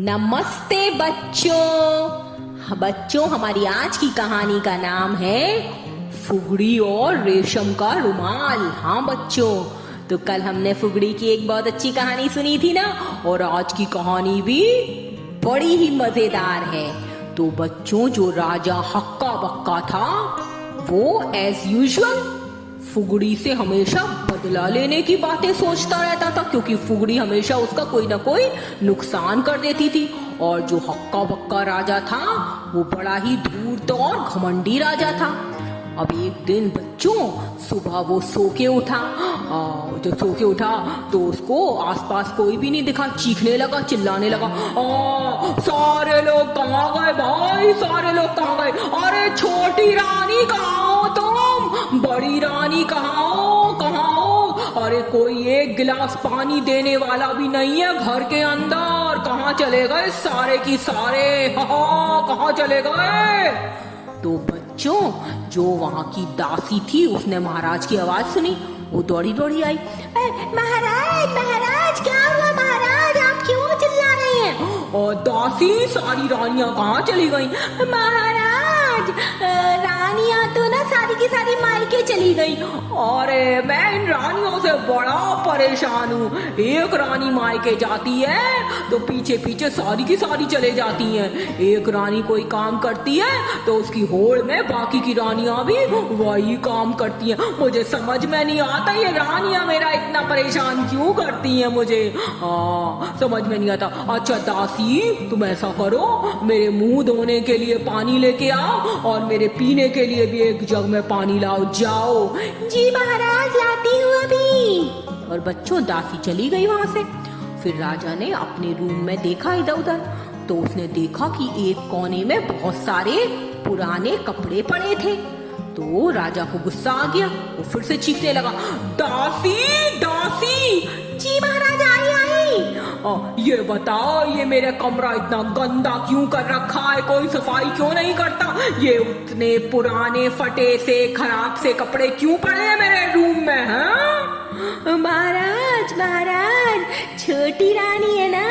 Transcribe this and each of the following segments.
नमस्ते बच्चों, हमारी आज की कहानी का नाम है फुगड़ी और रेशम का रुमाल। हाँ बच्चों, तो कल हमने फुगड़ी की एक बहुत अच्छी कहानी सुनी थी ना, और आज की कहानी भी बड़ी ही मजेदार है। तो बच्चों, जो राजा हक्का बक्का था वो एज यूजुअल फुगड़ी से हमेशा बदला लेने की बातें सोचता रहता था, क्योंकि फुगड़ी हमेशा उसका कोई ना कोई नुकसान कर देती थी। और जो हक्का बक्का राजा था वो बड़ा ही धूर्त और घमंडी राजा था। अब एक दिन बच्चों, सुबह वो सो के उठा। जब सो के उठा तो उसको आसपास कोई भी नहीं दिखा। चीखने लगा, चिल्लाने लगा, सारे लोग कहाँ गए भाई, सारे लोग कहाँ गए? अरे छोटी रानी कहाँ हो तुम? बड़ी रानी कहाँ हो, कहाँ हो? अरे कोई एक गिलास पानी देने वाला भी नहीं है घर के अंदर। कहाँ चले गए सारे की सारे? कहाँ चले गए? तो बच्चों, जो वहाँ की दासी थी उसने महाराज की आवाज सुनी। वो दौड़ी दौड़ी आई। महाराज क्या हुआ? महाराज आप क्यों चिल्ला रहे हैं? और दासी, सारी रानियां कहाँ चली गई? महाराज रानियां तो ना सारी की सारी मायके चली गई। अरे मैं इन रानियों से बड़ा परेशान हूँ। एक रानी मायके जाती है तो पीछे पीछे सारी की सारी चले जाती हैं। एक रानी कोई काम करती है तो उसकी होड़ में बाकी की रानियां भी वही काम करती हैं। मुझे समझ में नहीं आता ये रानियां मेरा इतना परेशान क्यों करती हैं, मुझे समझ में नहीं आता। अच्छा दासी, तुम ऐसा करो, मेरे मुंह धोने के लिए पानी लेके आओ और मेरे पीने के लिए भी एक जग में पानी लाओ, जाओ। जी महाराज, लाती हूँ अभी। और बच्चों, दासी चली गई वहां से। फिर राजा ने अपने रूम में देखा इधर उधर, तो उसने देखा कि एक कोने में बहुत सारे पुराने कपड़े पड़े थे। तो राजा को गुस्सा आ गया। वो फिर से चीखने लगा, दासी दासी। जी महाराज, आई। ये बताओ, ये मेरा कमरा इतना गंदा क्यों कर रखा है? कोई सफाई क्यों नहीं करता? ये उतने पुराने फटे से खराब से कपड़े क्यों पड़े हैं मेरे रूम में? हैं? महाराज छोटी रानी है ना,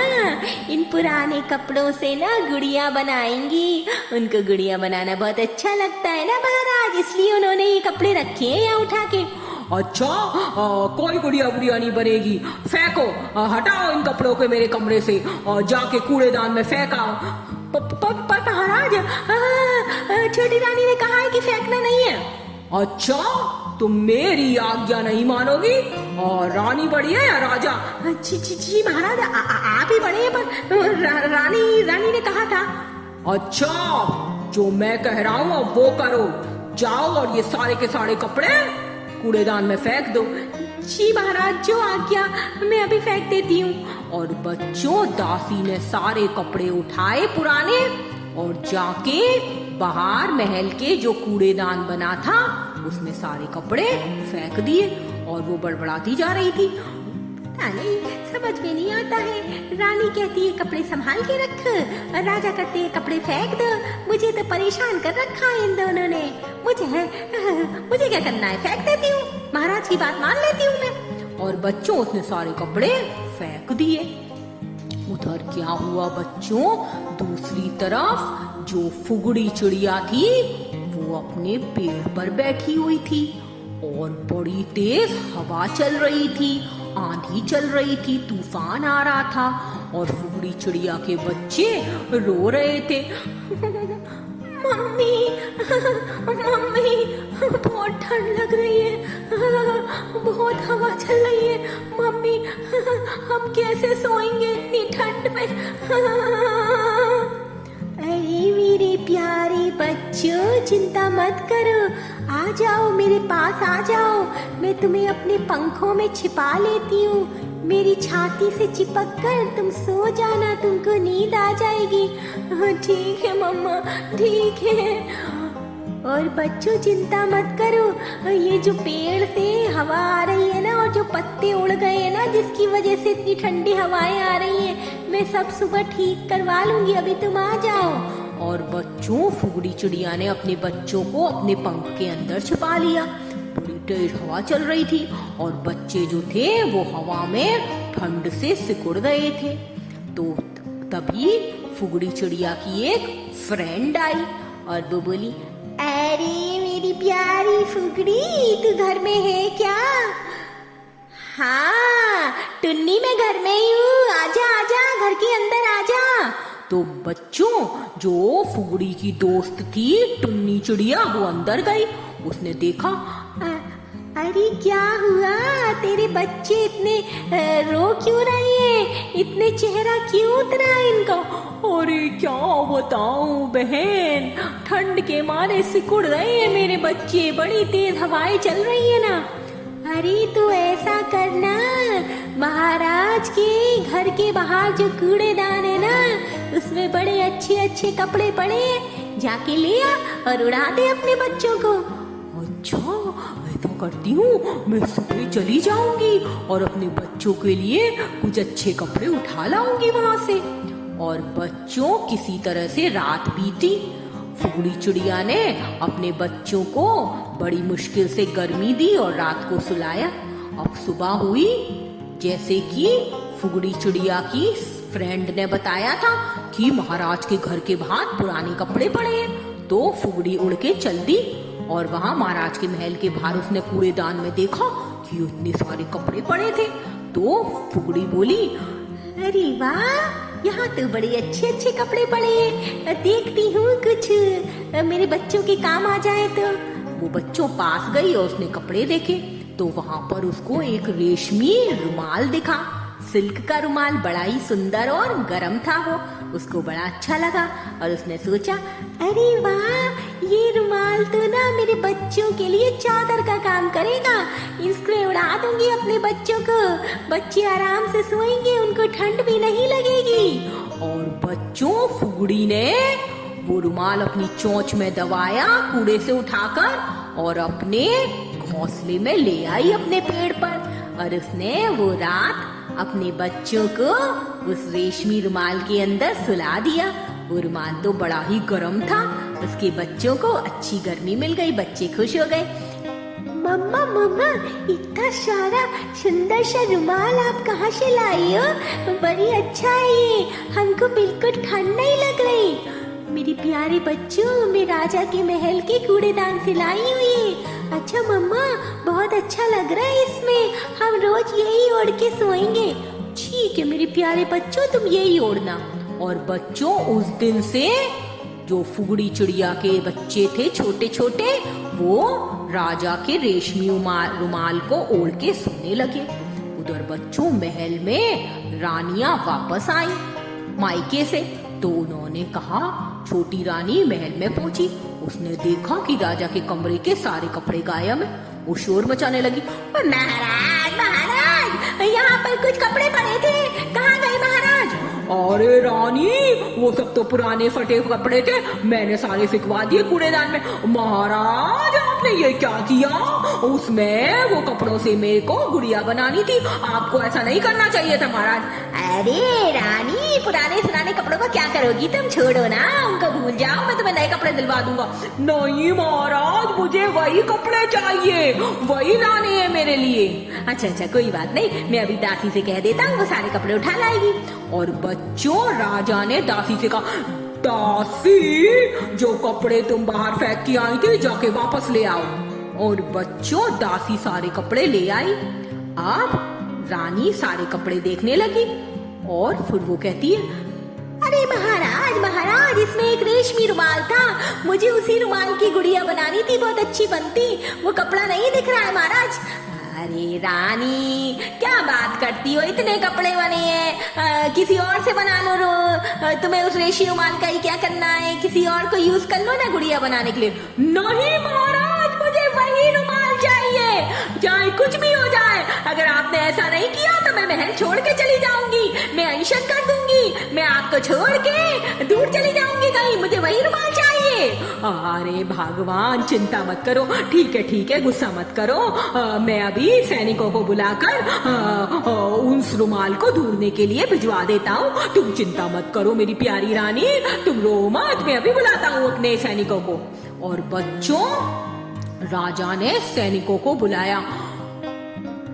इन पुराने कपड़ों से ना गुड़िया बनाएंगी। उनको गुड़िया बनाना बहुत अच्छा लगता है ना महाराज, इसलिए उन्होंने ये कपड़े रखे हैं यहाँ उठा के। अच्छा, कोई गुड़िया नहीं बनेगी। फेंको, हटाओ इन कपड़ों को मेरे कमरे से और जाके कूड़ेदान में फेंकाओ। पर महाराज, छोटी रानी ने कहा है कि फेंकना नहीं है। अच्छा, तुम मेरी आज्ञा नहीं मानोगी? और रानी बड़ी है या राजा? जी महाराज, आप ही बड़े हैं, पर रानी ने कहा था। अच्छा, जो मैं कह रहा हूँ अब वो करो। जाओ और ये सारे के सारे कपड़े कूड़ेदान में फेंक दो। जी महाराज, जो आज्ञा, मैं अभी फेंक देती हूँ। और बच्चों, दासी ने सारे कपड़े उठाए पुराने और जाके बाहर महल के जो कूड़ेदान बना था उसमें सारे कपड़े फेंक दिए। और वो बड़बड़ाती जा रही थी, नहीं समझ में नहीं आता है। रानी कहती है कपड़े संभाल के रख, और राजा कहते हैं कपड़े फेंक दो। मुझे तो परेशान कर रखा है इन दोनों ने। मुझे क्या करना है? फेंक देती हूँ, महाराज की बात मान लेती हूँ मैं। और बच्चों, उसने सारे कपड़े फेंक दिए। उधर क्या हुआ बच्चों, दूसरी तरफ जो फुगड़ी चिड़िया थी वो अपने पेड़ पर बैठी हुई थी और बड़ी तेज हवा चल रही थी, आंधी चल रही थी, तूफान आ रहा था। और फुगड़ी चिड़िया के बच्चे रो रहे थे। मम्मी बहुत ठंड लग रही है, बहुत हवा चल रही है। मम्मी, हम कैसे सोएंगे इतनी ठंड में? अरे मेरे प्यारे बच्चों, चिंता मत करो, आ जाओ मेरे पास, आ जाओ। मैं तुम्हें अपने पंखों में छिपा लेती हूँ। मेरी छाती से चिपक कर तुम सो जाना, तुमको नींद आ जाएगी। ठीक है मम्मा, ठीक है। और बच्चों, चिंता मत करो, ये जो पेड़ से हवा आ रही है ना, और जो पत्ते उड़ गए हैं ना, जिसकी वजह से इतनी ठंडी हवाएं आ रही हैं, मैं सब सुबह ठीक करवा लूंगी। अभी तुम आ जाओ। और बच्चों, फुगड़ी चिड़िया ने अपने बच्चों को अपने पंख के अंदर छिपा लिया। बड़ी तेज हवा चल रही थी और बच्चे जो थे वो हवा में ठंड से सिकुड़ गए थे। तो तभी फुगड़ी चिड़िया की एक फ्रेंड आई और वो बोली, अरे मेरी प्यारी फुगड़ी, तू घर में है क्या? हाँ टुन्नी, मैं घर में ही हूँ, आजा आजा, घर के अंदर आजा। तो बच्चों, जो फुगड़ी की दोस्त थी टुन्नी चिड़िया, वो अंदर गई। उसने देखा, अरे क्या हुआ, तेरे बच्चे इतने रो क्यों रहे हैं, इतने चेहरा क्यों उतरा इनका? अरे क्या बताऊं बहन, ठंड के मारे सिकुड़ रहे हैं मेरे बच्चे, बड़ी तेज हवाएं चल रही है ना। अरे तो ऐसा करना, महाराज के घर के बाहर जो कूड़ेदान है ना, उसमें बड़े अच्छे अच्छे कपड़े पड़े हैं, जाके ले आ और उड़ा दे अपने बच्चों को। अच्छा ऐसा करती हूँ, मैं सुबह चली जाऊंगी और अपने बच्चों के लिए कुछ अच्छे कपड़े उठा लाऊंगी वहां से। और बच्चों, किसी तरह से रात बीती। फुगड़ी चिड़िया ने अपने बच्चों को बड़ी मुश्किल से गर्मी दी और रात को सुलाया। अब सुबह हुई, जैसे कि फुगड़ी चिड़िया की फ्रेंड ने बताया था कि महाराज के घर के बाहर पुराने कपड़े पड़े हैं। तो फुगड़ी उड़ के चल दी और वहां महाराज के महल के बाहर उसने कूड़ेदान में देखा कि इतने सारे कपड़े पड़े थे। तो फुगड़ी बोली, अरे वाह, यहाँ तो बड़े अच्छे अच्छे कपड़े पड़े हैं, देखती हूँ कुछ मेरे बच्चों के काम आ जाए। तो वो बच्चों पास गई और उसने कपड़े देखे तो वहां पर उसको एक रेशमी रुमाल दिखा। सिल्क का रुमाल बड़ा ही सुंदर और गर्म था, वो उसको बड़ा अच्छा लगा और उसने सोचा, अरे वाह, ये रुमाल तो ना मेरे बच्चों के लिए चादर का काम करेगा, इसको उड़ा दूंगी अपने बच्चों को, बच्चे आराम से सोएंगे, उनको ठंड भी नहीं लगेगी। और बच्चों, फुगड़ी ने वो रुमाल अपनी चोंच में दबाया कूड़े से उठाकर और अपने घोंसले में ले आई अपने पेड़ पर। और उसने वो रात अपने बच्चों को उस रेशमी रुमाल के अंदर सुला दिया। वो रुमाल तो बड़ा ही गर्म था, उसके बच्चों को अच्छी गर्मी मिल गई, बच्चे खुश हो गए। मम्मा मम्मा, इतना सारा सुंदर सा रुमाल आप कहाँ से लाई हो? बड़ी अच्छा है ये, हमको बिल्कुल ठंड नहीं लग रही। मेरे प्यारे बच्चों, मैं राजा के महल के कूड़ेदान से लाई हुई है। अच्छा मम्मा, बहुत अच्छा लग रहा है इसमें, हम रोज यही ओढ़ के सोएंगे। ठीक है मेरे प्यारे बच्चों, तुम यही ओढ़ना। और बच्चों, उस दिन से जो फुगड़ी चिड़िया के बच्चे थे छोटे छोटे, वो राजा के रेशमी रुमाल को ओढ़ के सोने लगे। उधर बच्चों, महल में रानियां वापस आई मायके से। तो उन्होंने कहा, छोटी रानी महल में पहुंची, उसने देखा कि राजा के कमरे के सारे कपड़े गायब हैं। वो शोर मचाने लगी, महाराज महाराज, यहाँ पर कुछ कपड़े पड़े थे, कहाँ गए महाराज? अरे रानी, वो सब तो पुराने फटे कपड़े थे, मैंने सारे फिकवा दिए कूड़ेदान में। महाराज, आपने ये क्या किया? उसमें वो कपड़ों से मेरे को गुड़िया बनानी थी, आपको ऐसा नहीं करना चाहिए था महाराज। अरे रानी, पुराने सुराने कपड़ों को क्या करोगी तुम, छोड़ो ना, उनको भूल जाओ, मैं तुम्हें नए कपड़े दिलवा दूंगा। नहीं महाराज, मुझे वही कपड़े चाहिए, वही लाने हैं मेरे लिए। अच्छा अच्छा, कोई बात नहीं, मैं अभी दासी से कह देता हूँ, वो सारे कपड़े उठा लाएगी। और बच्चों, राजा ने दासी से कहा, दासी, जो कपड़े तुम बाहर फेंक के आई थी, जाके वापस ले आओ। और बच्चों, दासी सारे कपड़े ले आई। अब रानी सारे कपड़े देखने लगी और फिर वो कहती है, अरे महाराज महाराज, इसमें एक रेशमी रुमाल था, मुझे उसी रुमाल की गुड़िया बनानी थी, बहुत अच्छी बनती, वो कपड़ा नहीं दिख रहा है महाराज। अरे रानी, क्या बात करती हो, इतने कपड़े बने हैं, किसी और से बना लो, तुम्हें उस रेशमी रुमाल का ही क्या करना है, किसी और को यूज कर लो ना गुड़िया बनाने के लिए। नहीं महाराज, मुझे वही रुमाल चाहिए, चाहे कुछ भी हो जाए। अगर आपने ऐसा नहीं किया तो मैं महल छोड़ के चली जाऊंगी, मैं अनशन कर दूंगी, मैं आपको छोड़ के दूर चली जाऊंगी कहीं, मुझे वही रुमाल चाहिए। अरे भगवान, चिंता मत करो, ठीक है, गुस्सा मत करो, मैं अभी सैनिकों को बुलाकर उस रुमाल को ढूंढने के लिए भिजवा देता हूँ, तुम चिंता मत करो मेरी प्यारी रानी, तुम रो मत, मैं अभी बुलाता हूँ अपने सैनिकों को। और बच्चों, राजा ने सैनिकों को बुलाया।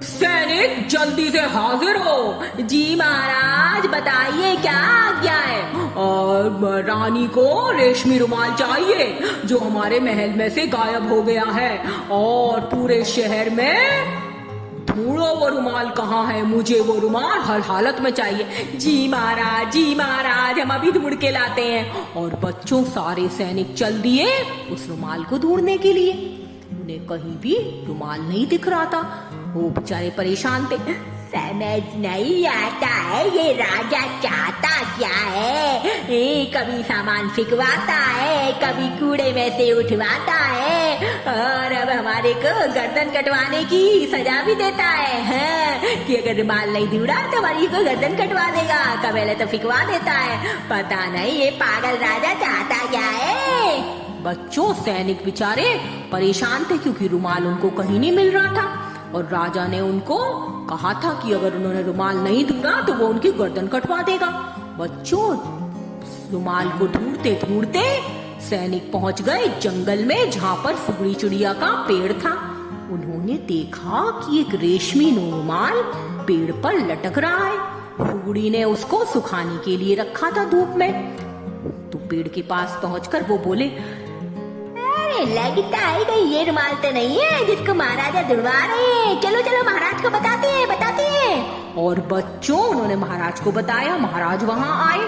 सैनिक जल्दी से हाजिर हो। जी महाराज, बताइए क्या आज्ञा है। और रानी को रेशमी रुमाल चाहिए जो हमारे महल में से गायब हो गया है, और पूरे शहर में ढूंढो वो रुमाल कहाँ है, मुझे वो रुमाल हर हालत में चाहिए। जी महाराज, जी महाराज, हम अभी ढूंढ के लाते हैं। और बच्चों सारे सैनिक चल दिए उस रुमाल को ढूंढने के लिए। उन्हें कहीं भी रुमाल नहीं दिख रहा था। वो बेचारे परेशान थे। समझ नहीं आता है ये राजा चाहता क्या है। कभी सामान फेंकवाता है, कभी कूड़े में से उठवाता है, और अब हमारे को गर्दन कटवाने की सजा भी देता है, कि अगर रुमाल नहीं ढूंढा तो हमारी को गर्दन कटवा देगा। कबेले तो फेंकवा देता है। पता नहीं ये पागल राजा चाहता क्या है। बच्चों सैनिक बेचारे परेशान थे क्योंकि रुमाल उनको कहीं नहीं मिल रहा था, और राजा ने उनको कहा था कि अगर उन्होंने रुमाल नहीं ढूंढा तो वो उनकी गर्दन कटवा देगा। बच्चों रुमाल को ढूंढते ढूंढते सैनिक पहुंच गए जंगल में जहां पर फुगड़ी चिड़िया का पेड़ था। उन्होंने देखा कि एक रेशमी रुमाल पेड़ पर लटक रहा है। फुगड़ी ने उसको सुखाने के लिए रखा था धूप में। तो पेड़ के पास पहुंचकर वो बोले, लगता है कि ये रुमाल तो नहीं है जिसको महाराजा ढूंढवा रहे हैं। चलो चलो महाराज को बताते हैं, बताते हैं। और बच्चों उन्होंने महाराज को बताया। महाराज वहां आए।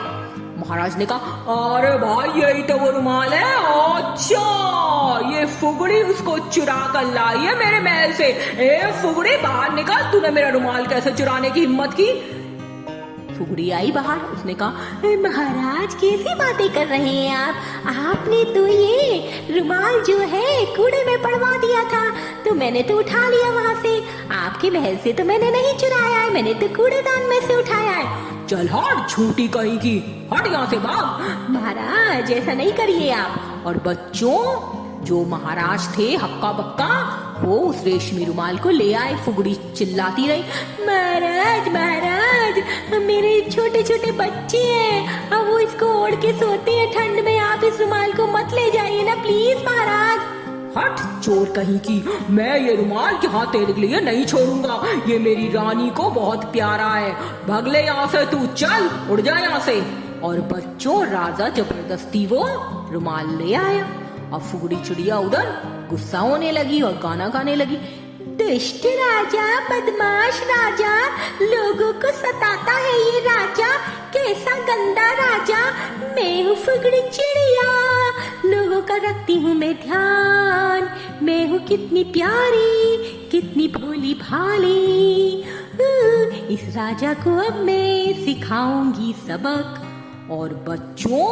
महाराज ने कहा, अरे भाई यही तो वो रुमाल है। अच्छा, ये फुगड़ी उसको चुरा कर लाई है मेरे महल से। ए फुगड़ी बाहर निकल, तूने मेरा रुमाल कैसे चुराने की हिम्मत की। फुगड़ी आई बाहर। उसने कहा, महाराज कैसी बातें कर रहे हैं आप। आपने तो ये रुमाल जो है कूड़े में पड़वा दिया था, तो मैंने तो उठा लिया वहाँ से। आपके महल से तो मैंने नहीं चुराया है, मैंने तो कूड़ेदान में से उठाया है। चल हट, झूठी कहीं की, हट यहाँ से भाग। महाराज ऐसा नहीं करिए आप। और बच्चों जो महाराज थे हक्का बक्का, वो उस रेशमी रुमाल को ले आए। फुगड़ी चिल्लाती रही, महाराज महाराज, मेरे छोटे छोटे बच्चे हैं, अब वो इसको ओढ़ के सोते हैं ठंड में। आप इस रुमाल को मत ले जाइए ना प्लीज महाराज। हट चोर कहीं की, मैं ये रुमाल यहाँ तेरे लिए नहीं छोड़ूंगा। ये मेरी रानी को बहुत प्यारा है। भाग ले यहाँ से, तू चल, उड़ जा यहाँ से। और बच्चों राजा जबरदस्ती वो रुमाल ले आया। अब फुगड़ी चिड़िया उधर गुस्सा होने लगी और गाना गाने लगी, दुष्ट राजा, बदमाश राजा, लोगों को सताता है ये राजा, कैसा गंदा राजा। मैं हूँ फुगड़ी चिड़िया, लोगों का रखती हूँ मैं ध्यान। मैं हूँ कितनी प्यारी, कितनी भोली भाली। इस राजा को अब मैं सिखाऊंगी सबक। और बच्चों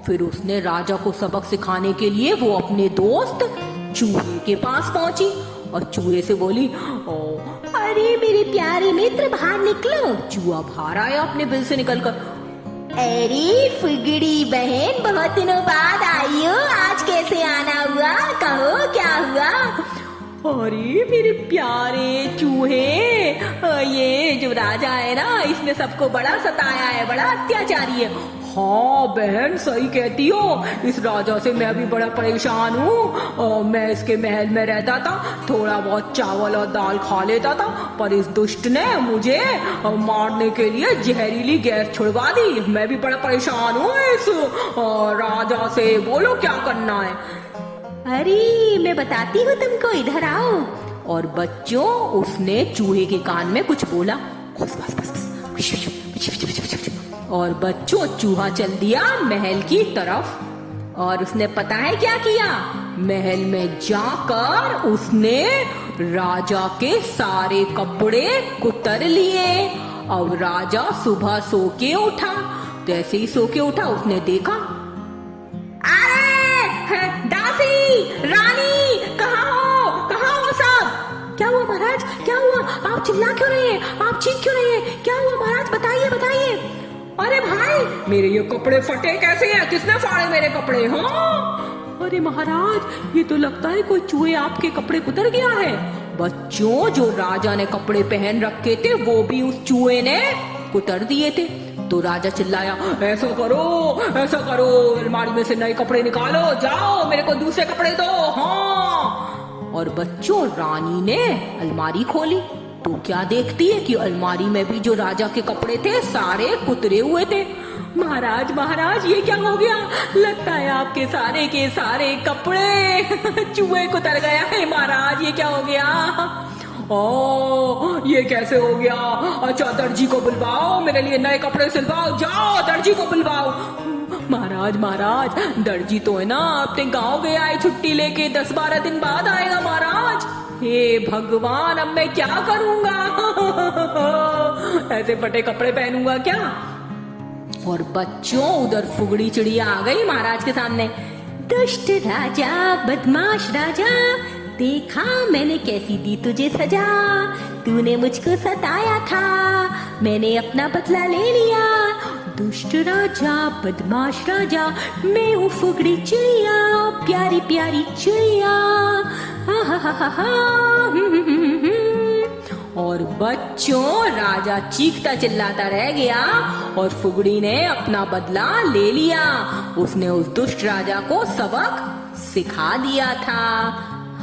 फिर उसने राजा को सबक सिखाने के लिए वो अपने दोस्त चूहे के पास पहुंची और चूहे से बोली, ओ अरे मेरे प्यारे मित्र बाहर निकलो। चूहा बाहर आया अपने बिल से निकलकर। अरे फुगड़ी बहन, बहुत दिनों बाद आई हो, आज कैसे आना हुआ, कहो क्या हुआ। अरे मेरे प्यारे चूहे, ये जो राजा है ना, इसने सबको बड़ा सताया है, बड़ा अत्याचारी है। हाँ बहन सही कहती हो, इस राजा से मैं भी बड़ा परेशान हूँ। मैं इसके महल में रहता था, थोड़ा बहुत चावल और दाल खा लेता था, पर इस दुष्ट ने मुझे मारने के लिए जहरीली गैस छुड़वा दी। मैं भी बड़ा परेशान हूँ इस राजा से, बोलो क्या करना है। अरे मैं बताती हूँ तुमको, इधर आओ। और बच्चों उसने चूहे के कान में कुछ बोला, बस बस बस बस। और बच्चों चूहा चल दिया महल की तरफ। और उसने पता है क्या किया, महल में जाकर उसने राजा के सारे कपड़े कुतर लिए। अब राजा सुबह सो के उठा, जैसे ही सो के उठा उसने देखा, अरे दासी रानी कहाँ हो सब। क्या हुआ महाराज, क्या हुआ, आप चिल्ला क्यों रहे हैं, आप चीख क्यों रहे हैं, क्या हुआ महाराज, बताइए बताइए। अरे भाई मेरे ये कपड़े फटे कैसे हैं, किसने फाड़े मेरे कपड़े। हाँ अरे महाराज, ये तो लगता है कोई चूहे आपके कपड़े कुतर गया है। बच्चों जो राजा ने कपड़े पहन रखे थे वो भी उस चूहे ने कुतर दिए थे। तो राजा चिल्लाया, ऐसा करो, अलमारी में से नए कपड़े निकालो, जाओ मेरे को दूसरे कपड़े दो। हाँ। और बच्चों रानी ने अलमारी खोली तो क्या देखती है कि अलमारी में भी जो राजा के कपड़े थे सारे कुतरे हुए थे। महाराज महाराज ये क्या हो गया? लगता है आपके सारे के सारे कपड़े चूहे कुतर गया है महाराज, ये क्या हो गया? ओ ये कैसे हो गया? अच्छा दर्जी को बुलवाओ, मेरे लिए नए कपड़े सिलवाओ, जाओ दर्जी को बुलवाओ। महाराज महाराज दर्जी तो है ना अपने गांव गया है छुट्टी लेके, 10-12 दिन बाद आएगा महाराज। हे भगवान अब मैं क्या करूंगा? ऐसे फटे कपड़े पहनूंगा क्या? और बच्चों उधर फुगड़ी चिड़िया आ गई महाराज के सामने। दुष्ट राजा बदमाश राजा, देखा मैंने कैसी दी तुझे सजा। तूने मुझको सताया था, मैंने अपना बदला ले लिया। दुष्ट राजा बदमाश राजा, मैं हूँ फुगड़ी चिड़िया, प्यारी प्यारी चिड़िया। हा हा हा हा हा। और बच्चों राजा चीखता चिल्लाता रह गया और फुगड़ी ने अपना बदला ले लिया। उसने उस दुष्ट राजा को सबक सिखा दिया था।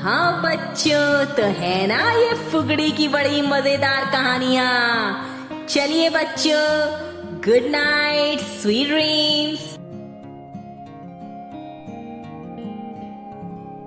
हाँ बच्चों, तो है ना ये फुगड़ी की बड़ी मजेदार कहानियां। चलिए बच्चों, गुड नाइट, स्वीट ड्रीम्स।